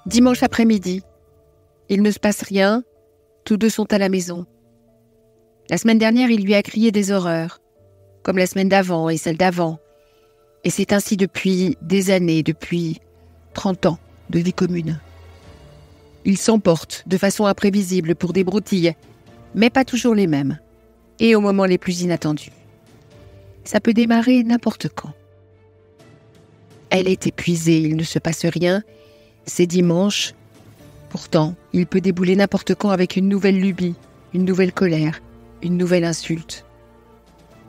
Dimanche après-midi, il ne se passe rien, tous deux sont à la maison. La semaine dernière, il lui a crié des horreurs, comme la semaine d'avant et celle d'avant. Et c'est ainsi depuis des années, depuis 30 ans de vie commune. Il s'emporte de façon imprévisible pour des broutilles, mais pas toujours les mêmes, et au moment les plus inattendus. Ça peut démarrer n'importe quand. Elle est épuisée, il ne se passe rien, c'est dimanche. Pourtant, il peut débouler n'importe quand avec une nouvelle lubie, une nouvelle colère, une nouvelle insulte.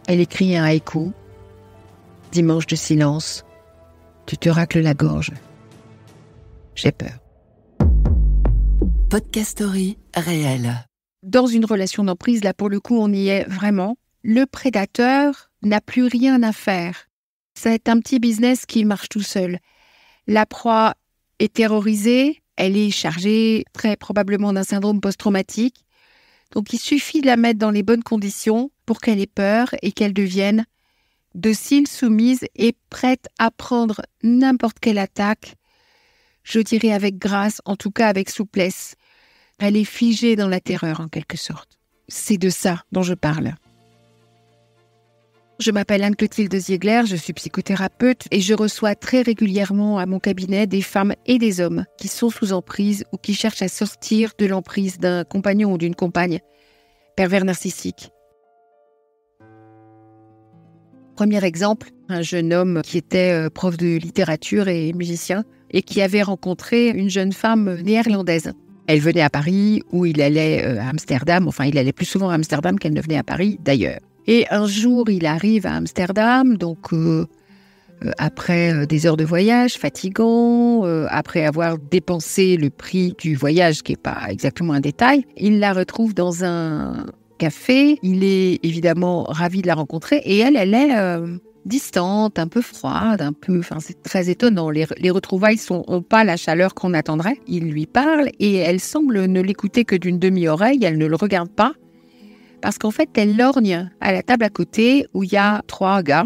Elle écrit un haïku. Dimanche de silence, tu te racles la gorge. J'ai peur. Podcast Story réel. Dans une relation d'emprise, là pour le coup, on y est vraiment. Le prédateur n'a plus rien à faire. C'est un petit business qui marche tout seul. La proie est terrorisée, elle est chargée très probablement d'un syndrome post-traumatique. Donc il suffit de la mettre dans les bonnes conditions pour qu'elle ait peur et qu'elle devienne docile, soumise et prête à prendre n'importe quelle attaque, je dirais avec grâce, en tout cas avec souplesse. Elle est figée dans la terreur en quelque sorte. C'est de ça dont je parle. Je m'appelle Anne-Clotilde Ziegler, je suis psychothérapeute et je reçois très régulièrement à mon cabinet des femmes et des hommes qui sont sous emprise ou qui cherchent à sortir de l'emprise d'un compagnon ou d'une compagne pervers narcissique. Premier exemple, un jeune homme qui était prof de littérature et musicien et qui avait rencontré une jeune femme néerlandaise. Elle venait à Paris ou il allait à Amsterdam, enfin il allait plus souvent à Amsterdam qu'elle ne venait à Paris d'ailleurs. Et un jour, il arrive à Amsterdam, donc après des heures de voyage fatigant, après avoir dépensé le prix du voyage, qui n'est pas exactement un détail, il la retrouve dans un café. Il est évidemment ravi de la rencontrer et elle est distante, un peu froide, c'est très étonnant. Les retrouvailles n'ont pas la chaleur qu'on attendrait. Il lui parle et elle semble ne l'écouter que d'une demi-oreille, elle ne le regarde pas. Parce qu'en fait, elle lorgne à la table à côté où il y a 3 gars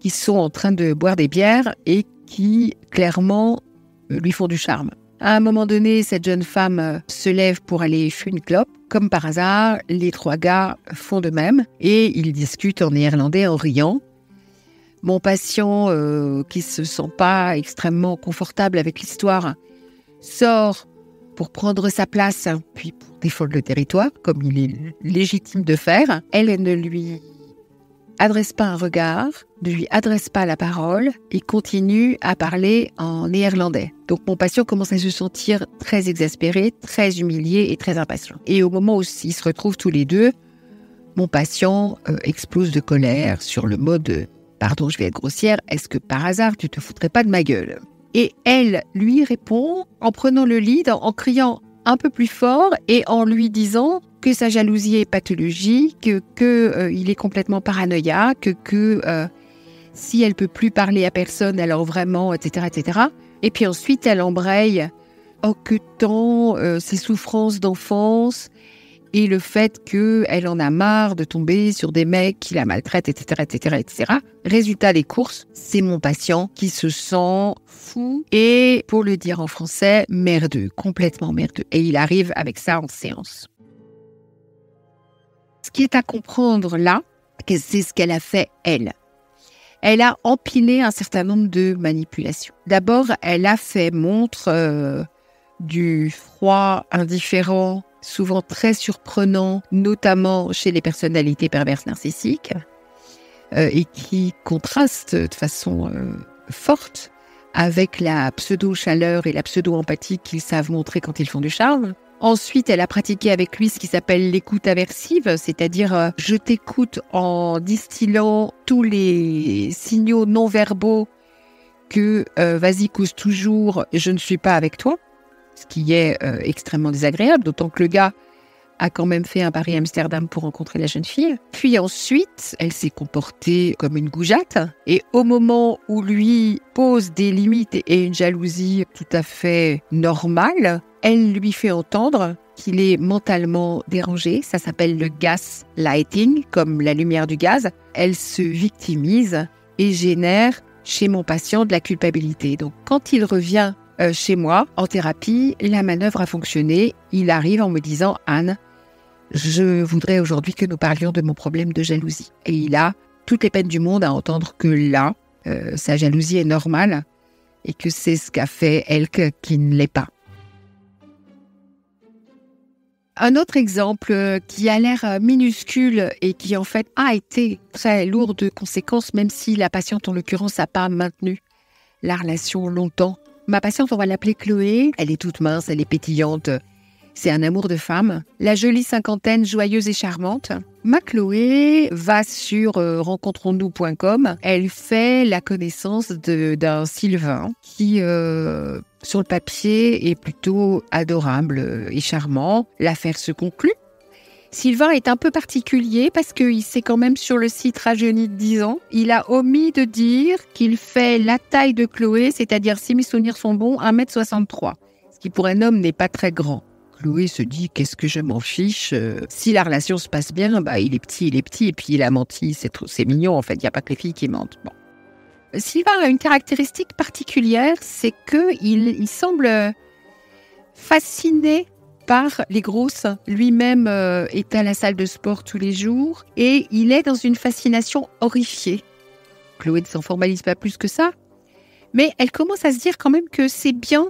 qui sont en train de boire des bières et qui, clairement, lui font du charme. À un moment donné, cette jeune femme se lève pour aller fumer une clope. Comme par hasard, les 3 gars font de même et ils discutent en néerlandais en riant. Mon patient, qui ne se sent pas extrêmement confortable avec l'histoire, sort pour prendre sa place, puis pour défendre le territoire, comme il est légitime de faire. Elle ne lui adresse pas un regard, ne lui adresse pas la parole et continue à parler en néerlandais. Donc mon patient commence à se sentir très exaspéré, très humilié et très impatient. Et au moment où ils se retrouvent tous les deux, mon patient explose de colère sur le mode « Pardon, je vais être grossière, est-ce que par hasard tu te foutrais pas de ma gueule ?» Et elle lui répond en prenant le lead, en criant un peu plus fort et en lui disant que sa jalousie est pathologique, qu'il est complètement paranoïaque, que si elle peut plus parler à personne, alors vraiment, etc., etc. Et puis ensuite, elle embraye en queutant ses souffrances d'enfance et le fait qu'elle en a marre de tomber sur des mecs qui la maltraitent, etc., etc., etc. Résultat des courses, c'est mon patient qui se sent fou et, pour le dire en français, merdeux, complètement merdeux. Et il arrive avec ça en séance. Ce qui est à comprendre là, c'est ce qu'elle a fait, elle. Elle a empilé un certain nombre de manipulations. D'abord, elle a fait montre du froid indifférent, souvent très surprenant, notamment chez les personnalités perverses narcissiques, et qui contraste de façon forte avec la pseudo-chaleur et la pseudo-empathie qu'ils savent montrer quand ils font du charme. Ensuite, elle a pratiqué avec lui ce qui s'appelle l'écoute aversive, c'est-à-dire je t'écoute en distillant tous les signaux non-verbaux que vas-y, cause toujours, je ne suis pas avec toi, ce qui est extrêmement désagréable, d'autant que le gars a quand même fait un Paris-Amsterdam pour rencontrer la jeune fille. Puis ensuite, elle s'est comportée comme une goujatte. Et au moment où lui pose des limites et une jalousie tout à fait normale, elle lui fait entendre qu'il est mentalement dérangé. Ça s'appelle le gaslighting, comme la lumière du gaz. Elle se victimise et génère chez mon patient de la culpabilité. Donc quand il revient chez moi, en thérapie, la manœuvre a fonctionné. Il arrive en me disant « Anne, je voudrais aujourd'hui que nous parlions de mon problème de jalousie. » Et il a toutes les peines du monde à entendre que là, sa jalousie est normale et que c'est ce qu'a fait Elke qui ne l'est pas. Un autre exemple qui a l'air minuscule et qui en fait a été très lourd de conséquences, même si la patiente en l'occurrence n'a pas maintenu la relation longtemps. Ma patiente, on va l'appeler Chloé, elle est toute mince, elle est pétillante, c'est un amour de femme. La jolie cinquantaine, joyeuse et charmante. Ma Chloé va sur rencontrons-nous.com, elle fait la connaissance d'un Sylvain qui, sur le papier, est plutôt adorable et charmant. L'affaire se conclut. Sylvain est un peu particulier parce qu'il s'est quand même sur le site rajeuni de 10 ans. Il a omis de dire qu'il fait la taille de Chloé, c'est-à-dire, si mes souvenirs sont bons, 1m63. Ce qui pour un homme n'est pas très grand. Chloé se dit, qu'est-ce que je m'en fiche, si la relation se passe bien, il est petit, et puis il a menti, c'est mignon en fait, il n'y a pas que les filles qui mentent. Bon. Sylvain a une caractéristique particulière, c'est qu'il semble fasciné par les grosses. Lui-même est à la salle de sport tous les jours et il est dans une fascination horrifiée. Chloé ne s'en formalise pas plus que ça, mais elle commence à se dire quand même que c'est bien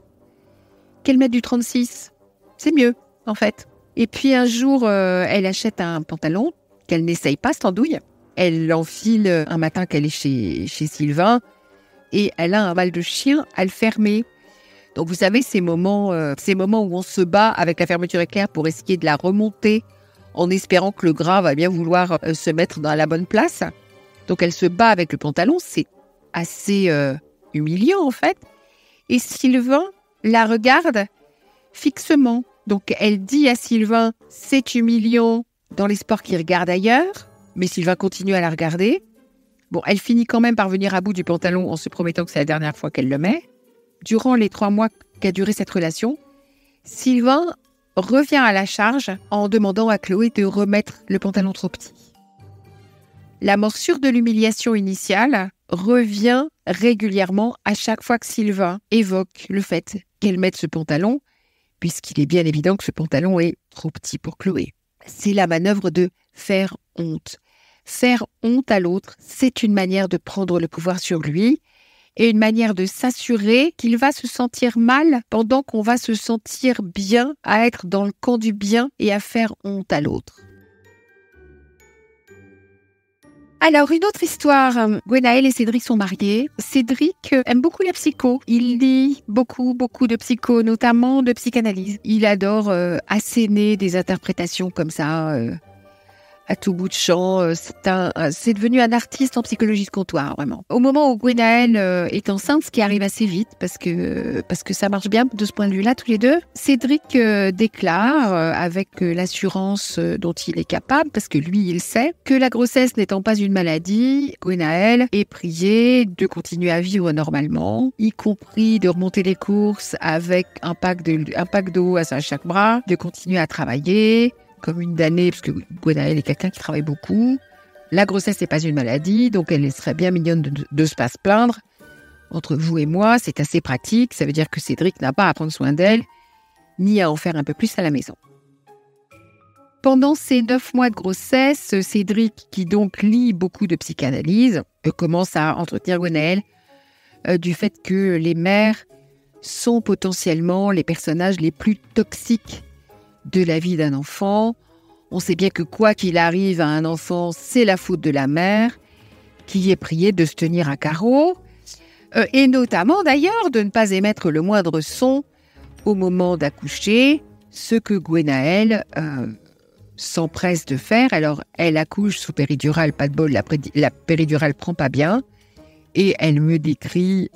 qu'elle mette du 36. C'est mieux, en fait. Et puis un jour, elle achète un pantalon qu'elle n'essaye pas, cette andouille. Elle l'enfile un matin qu'elle est chez Sylvain et elle a un mal de chien à le fermer. Donc vous savez, ces moments où on se bat avec la fermeture éclair pour essayer de la remonter en espérant que le gras va bien vouloir se mettre dans la bonne place. Donc elle se bat avec le pantalon, c'est assez humiliant en fait. Et Sylvain la regarde fixement. Donc elle dit à Sylvain, c'est humiliant dans l'espoir qu'il regarde ailleurs, mais Sylvain continue à la regarder. Bon, elle finit quand même par venir à bout du pantalon en se promettant que c'est la dernière fois qu'elle le met. Durant les 3 mois qu'a duré cette relation, Sylvain revient à la charge en demandant à Chloé de remettre le pantalon trop petit. La morsure de l'humiliation initiale revient régulièrement à chaque fois que Sylvain évoque le fait qu'elle mette ce pantalon, puisqu'il est bien évident que ce pantalon est trop petit pour Chloé. C'est la manœuvre de faire honte. Faire honte à l'autre, c'est une manière de prendre le pouvoir sur lui et une manière de s'assurer qu'il va se sentir mal pendant qu'on va se sentir bien à être dans le camp du bien et à faire honte à l'autre. Alors, une autre histoire. Gwenaël et Cédric sont mariés. Cédric aime beaucoup la psycho. Il lit beaucoup de psycho, notamment de psychanalyse. Il adore asséner des interprétations comme ça, à tout bout de champ. C'est devenu un artiste en psychologie de comptoir, vraiment. Au moment où Gwenaël est enceinte, ce qui arrive assez vite, parce que ça marche bien de ce point de vue-là, tous les deux, Cédric déclare, avec l'assurance dont il est capable, parce que lui, il sait, que la grossesse n'étant pas une maladie, Gwenaël est priée de continuer à vivre normalement, y compris de remonter les courses avec un pack d'eau à chaque bras, de continuer à travailler, comme une damnée, parce que Gwenaël est quelqu'un qui travaille beaucoup. La grossesse n'est pas une maladie, donc elle serait bien mignonne de se pas se plaindre. Entre vous et moi, c'est assez pratique. Ça veut dire que Cédric n'a pas à prendre soin d'elle, ni à en faire un peu plus à la maison. Pendant ces 9 mois de grossesse, Cédric, qui donc lit beaucoup de psychanalyse, commence à entretenir Gwenaël du fait que les mères sont potentiellement les personnages les plus toxiques de la vie d'un enfant. On sait bien que quoi qu'il arrive à un enfant, c'est la faute de la mère, qui est priée de se tenir à carreau, et notamment d'ailleurs de ne pas émettre le moindre son au moment d'accoucher, ce que Gwenaël s'empresse de faire. Alors, elle accouche sous péridurale, pas de bol, la péridurale prend pas bien, et elle me décrit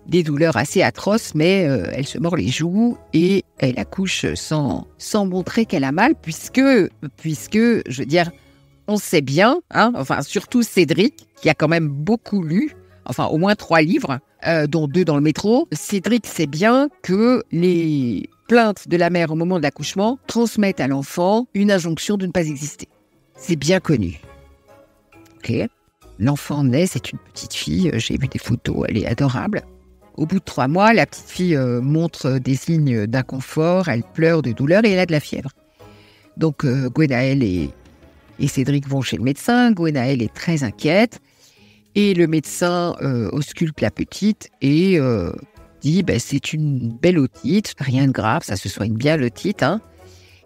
des douleurs assez atroces, mais elle se mord les joues et elle accouche sans montrer qu'elle a mal, puisque, je veux dire, on sait bien, surtout Cédric, qui a quand même beaucoup lu, au moins 3 livres, dont 2 dans le métro. Cédric sait bien que les plaintes de la mère au moment de l'accouchement transmettent à l'enfant une injonction de ne pas exister. C'est bien connu. Ok. L'enfant naît, c'est une petite fille, j'ai vu des photos, elle est adorable. Au bout de 3 mois, la petite fille montre des signes d'inconfort, elle pleure de douleur et elle a de la fièvre. Donc Gwenaëlle et Cédric vont chez le médecin. Gwenaëlle est très inquiète et le médecin ausculte la petite et dit c'est une belle otite, rien de grave, ça se soigne bien l'otite.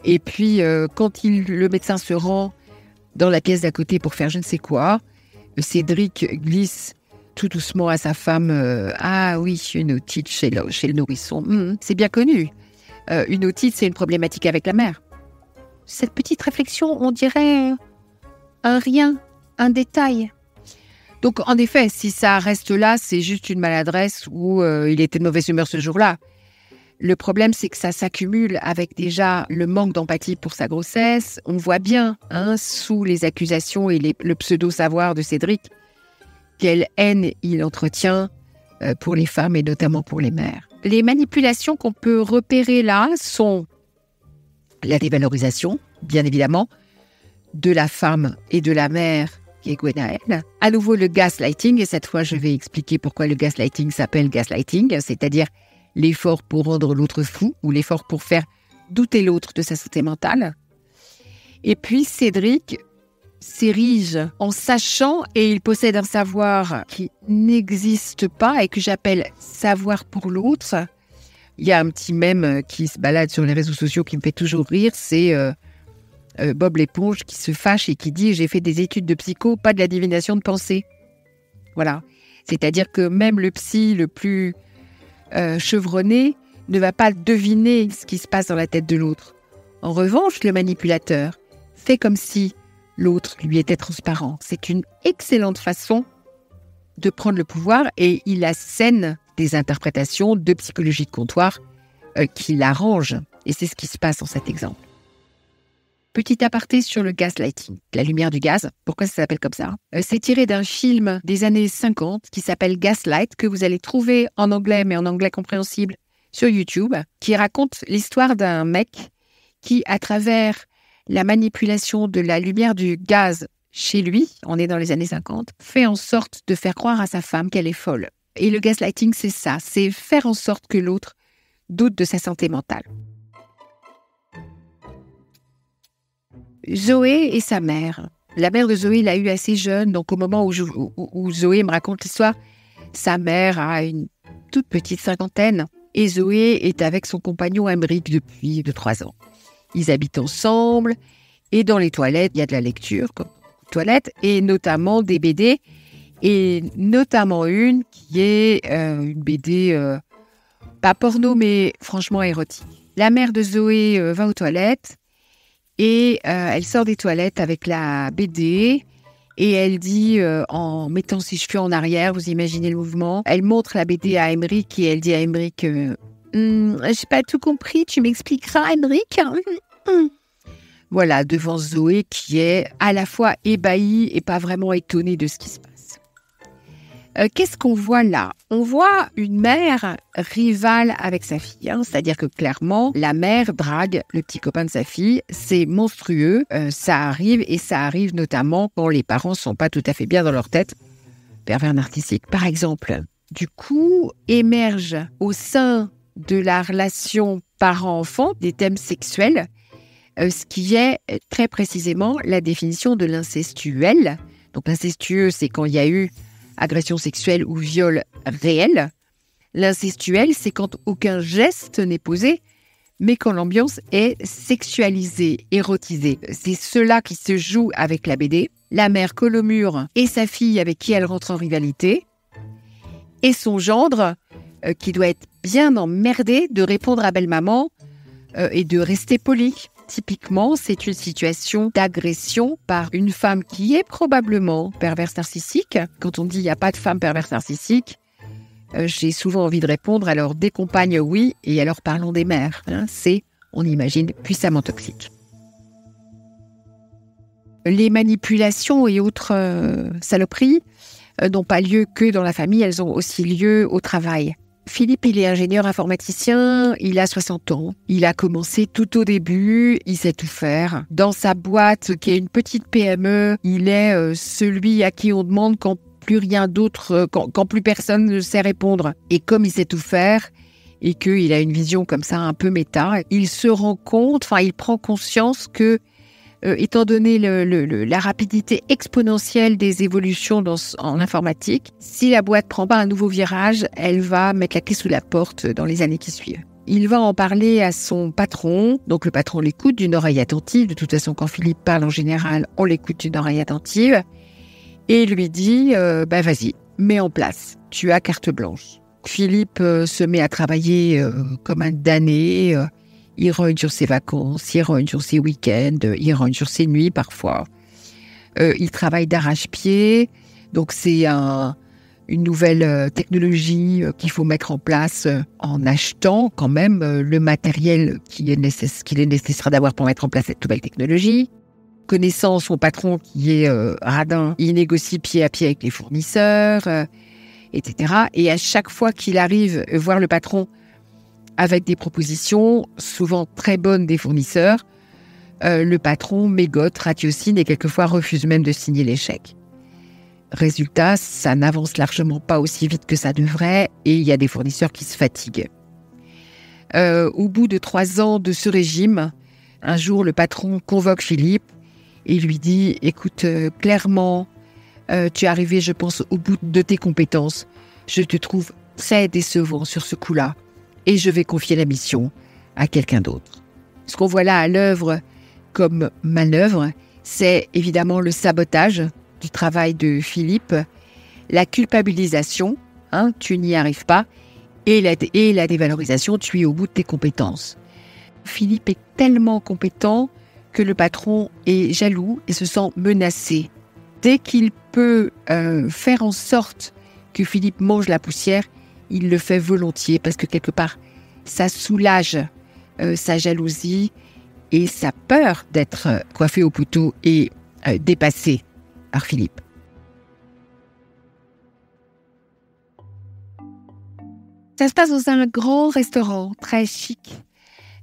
Et puis quand le médecin se rend dans la pièce d'à côté pour faire je ne sais quoi, Cédric glisse tout doucement à sa femme ah oui, une otite chez le nourrisson. C'est bien connu. Une otite, c'est une problématique avec la mère. Cette petite réflexion, on dirait un rien, un détail. Donc, en effet, si ça reste là, c'est juste une maladresse ou il était de mauvaise humeur ce jour-là. Le problème, c'est que ça s'accumule avec déjà le manque d'empathie pour sa grossesse. On voit bien, sous les accusations et le pseudo-savoir de Cédric, quelle haine il entretient pour les femmes et notamment pour les mères. Les manipulations qu'on peut repérer là sont la dévalorisation, bien évidemment, de la femme et de la mère qui est Gwenaëlle. À nouveau, le gaslighting, et cette fois, je vais expliquer pourquoi le gaslighting s'appelle gaslighting, c'est-à-dire l'effort pour rendre l'autre fou ou l'effort pour faire douter l'autre de sa santé mentale. Et puis, Cédric s'érige en sachant et il possède un savoir qui n'existe pas et que j'appelle savoir pour l'autre. Il y a un petit mème qui se balade sur les réseaux sociaux qui me fait toujours rire, c'est Bob l'éponge qui se fâche et qui dit « J'ai fait des études de psycho, pas de la divination de pensée ». Voilà. C'est-à-dire que même le psy le plus chevronné ne va pas deviner ce qui se passe dans la tête de l'autre. En revanche, le manipulateur fait comme si l'autre lui était transparent. C'est une excellente façon de prendre le pouvoir et il assène des interprétations de psychologie de comptoir qui l'arrangent. Et c'est ce qui se passe dans cet exemple. Petit aparté sur le gaslighting, la lumière du gaz. Pourquoi ça s'appelle comme ça ? C'est tiré d'un film des années 50 qui s'appelle Gaslight, que vous allez trouver en anglais, mais en anglais compréhensible, sur YouTube, qui raconte l'histoire d'un mec qui, à travers la manipulation de la lumière du gaz chez lui, on est dans les années 50, fait en sorte de faire croire à sa femme qu'elle est folle. Et le gaslighting, c'est ça, c'est faire en sorte que l'autre doute de sa santé mentale. Zoé et sa mère. La mère de Zoé l'a eu assez jeune, donc au moment où Zoé me raconte l'histoire, sa mère a une toute petite cinquantaine et Zoé est avec son compagnon Aymeric depuis 3 ans. Ils habitent ensemble et dans les toilettes, il y a de la lecture, comme toilettes, et notamment des BD, et notamment une qui est une BD, pas porno, mais franchement érotique. La mère de Zoé va aux toilettes et elle sort des toilettes avec la BD et elle dit, en mettant ses cheveux en arrière, vous imaginez le mouvement, elle montre la BD à Aymeric et elle dit à Aymeric j'ai pas tout compris, tu m'expliqueras, Aymeric. Voilà, devant Zoé qui est à la fois ébahie et pas vraiment étonnée de ce qui se passe. Qu'est-ce qu'on voit là ? On voit une mère rivale avec sa fille, c'est-à-dire que clairement, la mère drague le petit copain de sa fille, c'est monstrueux, ça arrive notamment quand les parents sont pas tout à fait bien dans leur tête, pervers narcissique par exemple. Du coup, émerge au sein de la relation parent-enfant des thèmes sexuels, ce qui est très précisément la définition de l'incestuel. Donc l'incestueux, c'est quand il y a eu agression sexuelle ou viol réel. L'incestuel, c'est quand aucun geste n'est posé, mais quand l'ambiance est sexualisée, érotisée. C'est cela qui se joue avec la BD. La mère colle au mur et sa fille avec qui elle rentre en rivalité, et son gendre qui doit être bien emmerdé de répondre à belle-maman et de rester poli. Typiquement, c'est une situation d'agression par une femme qui est probablement perverse narcissique. Quand on dit « il n'y a pas de femme perverse narcissique », j'ai souvent envie de répondre « alors des compagnes, oui, et alors parlons des mères ». C'est, on imagine, puissamment toxique. Les manipulations et autres saloperies n'ont pas lieu que dans la famille, elles ont aussi lieu au travail. Philippe, il est ingénieur informaticien, il a 60 ans. Il a commencé tout au début, il sait tout faire. Dans sa boîte, qui est une petite PME, il est celui à qui on demande quand plus rien d'autre, quand plus personne ne sait répondre. Et comme il sait tout faire, et qu'il a une vision comme ça un peu méta, il se rend compte, il prend conscience que, étant donné la rapidité exponentielle des évolutions en informatique, si la boîte prend pas un nouveau virage, elle va mettre la clé sous la porte dans les années qui suivent. Il va en parler à son patron, donc le patron l'écoute d'une oreille attentive. De toute façon, quand Philippe parle en général, on l'écoute d'une oreille attentive, et lui dit vas-y, mets en place, tu as carte blanche. Philippe se met à travailler comme un damné. Il rogne sur ses vacances, il rogne sur ses week-ends, il rogne sur ses nuits parfois. Il travaille d'arrache-pied. Donc c'est une nouvelle technologie qu'il faut mettre en place en achetant quand même le matériel qu'il est nécessaire d'avoir pour mettre en place cette nouvelle technologie. Connaissant son patron qui est radin, il négocie pied à pied avec les fournisseurs, etc. Et à chaque fois qu'il arrive voir le patron avec des propositions, souvent très bonnes des fournisseurs, le patron mégote, ratiocine et quelquefois refuse même de signer les chèques. Résultat, ça n'avance largement pas aussi vite que ça devrait et il y a des fournisseurs qui se fatiguent. Au bout de 3 ans de ce régime, un jour, le patron convoque Philippe et lui dit « Écoute, clairement, tu es arrivé, je pense, au bout de tes compétences. Je te trouve très décevant sur ce coup-là et je vais confier la mission à quelqu'un d'autre. » Ce qu'on voit là à l'œuvre comme manœuvre, c'est évidemment le sabotage du travail de Philippe, la culpabilisation, tu n'y arrives pas, et la dévalorisation, tu es au bout de tes compétences. Philippe est tellement compétent que le patron est jaloux et se sent menacé. Dès qu'il peut faire en sorte que Philippe mange la poussière, il le fait volontiers parce que quelque part, ça soulage sa jalousie et sa peur d'être coiffé au couteau et dépassé par Philippe. Ça se passe dans un grand restaurant très chic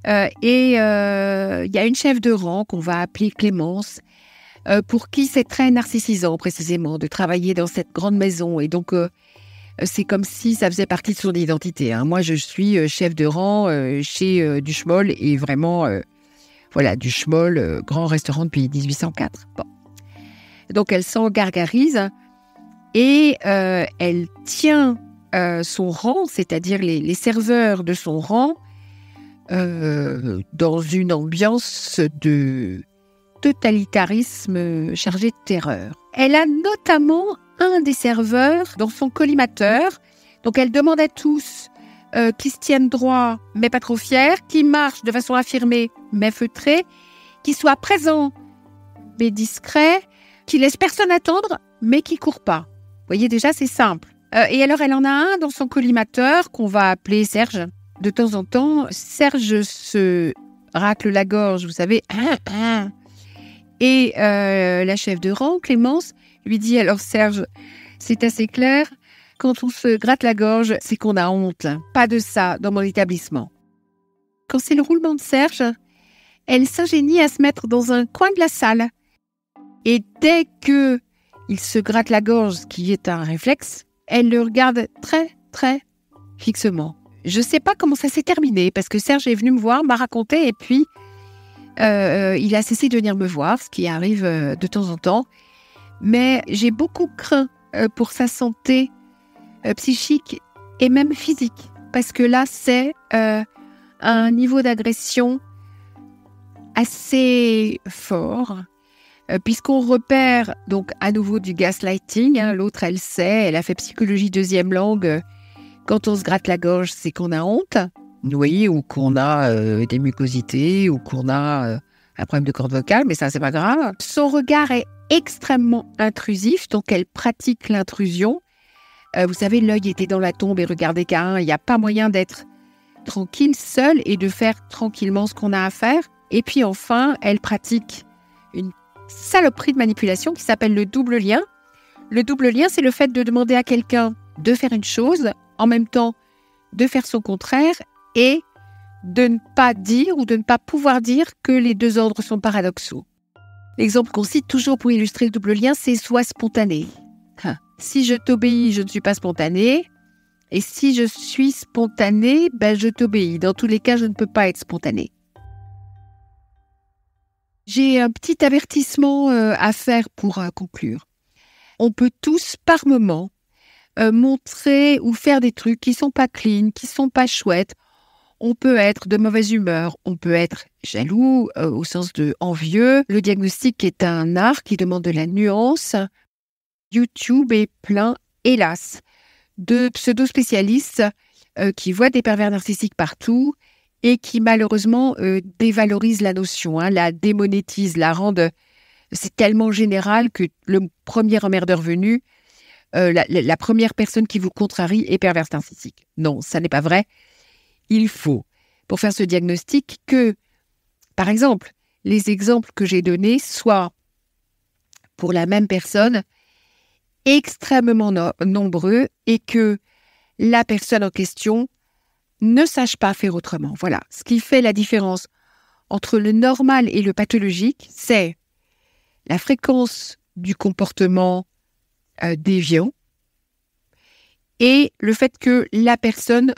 et il y a une chef de rang qu'on va appeler Clémence pour qui c'est très narcissisant précisément de travailler dans cette grande maison et donc c'est comme si ça faisait partie de son identité. Moi je suis chef de rang chez Duchemol et vraiment Duchemol, grand restaurant depuis 1804. Bon. Donc elle s'en gargarise et elle tient son rang, c'est-à-dire les serveurs de son rang, dans une ambiance de totalitarisme chargé de terreur. Elle a notamment un des serveurs dans son collimateur, donc elle demande à tous qui se tiennent droit mais pas trop fiers, qui marchent de façon affirmée mais feutrée, qui soient présents mais discrets, qui laisse personne attendre, mais qui court pas. Vous voyez, déjà, c'est simple. Et alors, elle en a un dans son collimateur qu'on va appeler Serge. De temps en temps, Serge se racle la gorge, vous savez. Et la chef de rang, Clémence, lui dit « Alors, Serge, c'est assez clair, quand on se gratte la gorge, c'est qu'on a honte. Pas de ça dans mon établissement. » Quand c'est le roulement de Serge, elle s'ingénie à se mettre dans un coin de la salle. Et dès qu'il se gratte la gorge, ce qui est un réflexe, elle le regarde très, très fixement. Je ne sais pas comment ça s'est terminé, parce que Serge est venu me voir, m'a raconté, et puis il a cessé de venir me voir, ce qui arrive de temps en temps. Mais j'ai beaucoup craint pour sa santé psychique et même physique, parce que là, c'est un niveau d'agression assez fort, puisqu'on repère donc à nouveau du gaslighting. L'autre, elle sait, elle a fait psychologie deuxième langue. Quand on se gratte la gorge, c'est qu'on a honte, oui, ou qu'on a des mucosités, ou qu'on a un problème de corde vocale, mais ça, c'est pas grave. Son regard est extrêmement intrusif, donc elle pratique l'intrusion. Vous savez, l'œil était dans la tombe et regardait qu'à il n'y a pas moyen d'être tranquille, seul, et de faire tranquillement ce qu'on a à faire. Et puis enfin, elle pratique une saloperie de manipulation qui s'appelle le double lien. Le double lien, c'est le fait de demander à quelqu'un de faire une chose, en même temps de faire son contraire et de ne pas dire ou de ne pas pouvoir dire que les deux ordres sont paradoxaux. L'exemple qu'on cite toujours pour illustrer le double lien, c'est « sois spontané ». Si je t'obéis, je ne suis pas spontanée. Et si je suis spontanée, je t'obéis. Dans tous les cas, je ne peux pas être spontanée. J'ai un petit avertissement à faire pour conclure. On peut tous, par moment, montrer ou faire des trucs qui sont pas clean, qui sont pas chouettes. On peut être de mauvaise humeur, on peut être jaloux au sens de envieux. Le diagnostic est un art qui demande de la nuance. YouTube est plein, hélas, de pseudo-spécialistes qui voient des pervers narcissiques partout et qui malheureusement dévalorisent la notion, la démonétisent, la rendent... C'est tellement général que le premier emmerdeur venu, la première personne qui vous contrarie est perverse narcissique. Non, ça n'est pas vrai. Il faut, pour faire ce diagnostic, que, par exemple, les exemples que j'ai donnés soient, pour la même personne, extrêmement nombreux et que la personne en question ne sache pas faire autrement. Voilà. Ce qui fait la différence entre le normal et le pathologique, c'est la fréquence du comportement déviant et le fait que la personne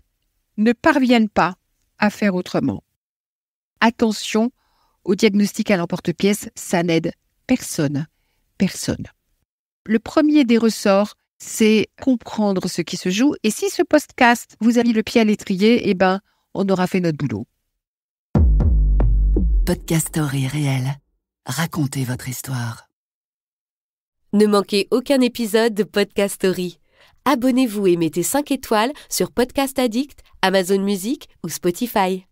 ne parvienne pas à faire autrement. Attention au diagnostic à l'emporte-pièce, ça n'aide personne. Personne. Le premier des ressorts, c'est comprendre ce qui se joue. Et si ce podcast vous a mis le pied à l'étrier, on aura fait notre boulot. Podcast Story réel. Racontez votre histoire. Ne manquez aucun épisode de Podcast Story. Abonnez-vous et mettez 5 étoiles sur Podcast Addict, Amazon Music ou Spotify.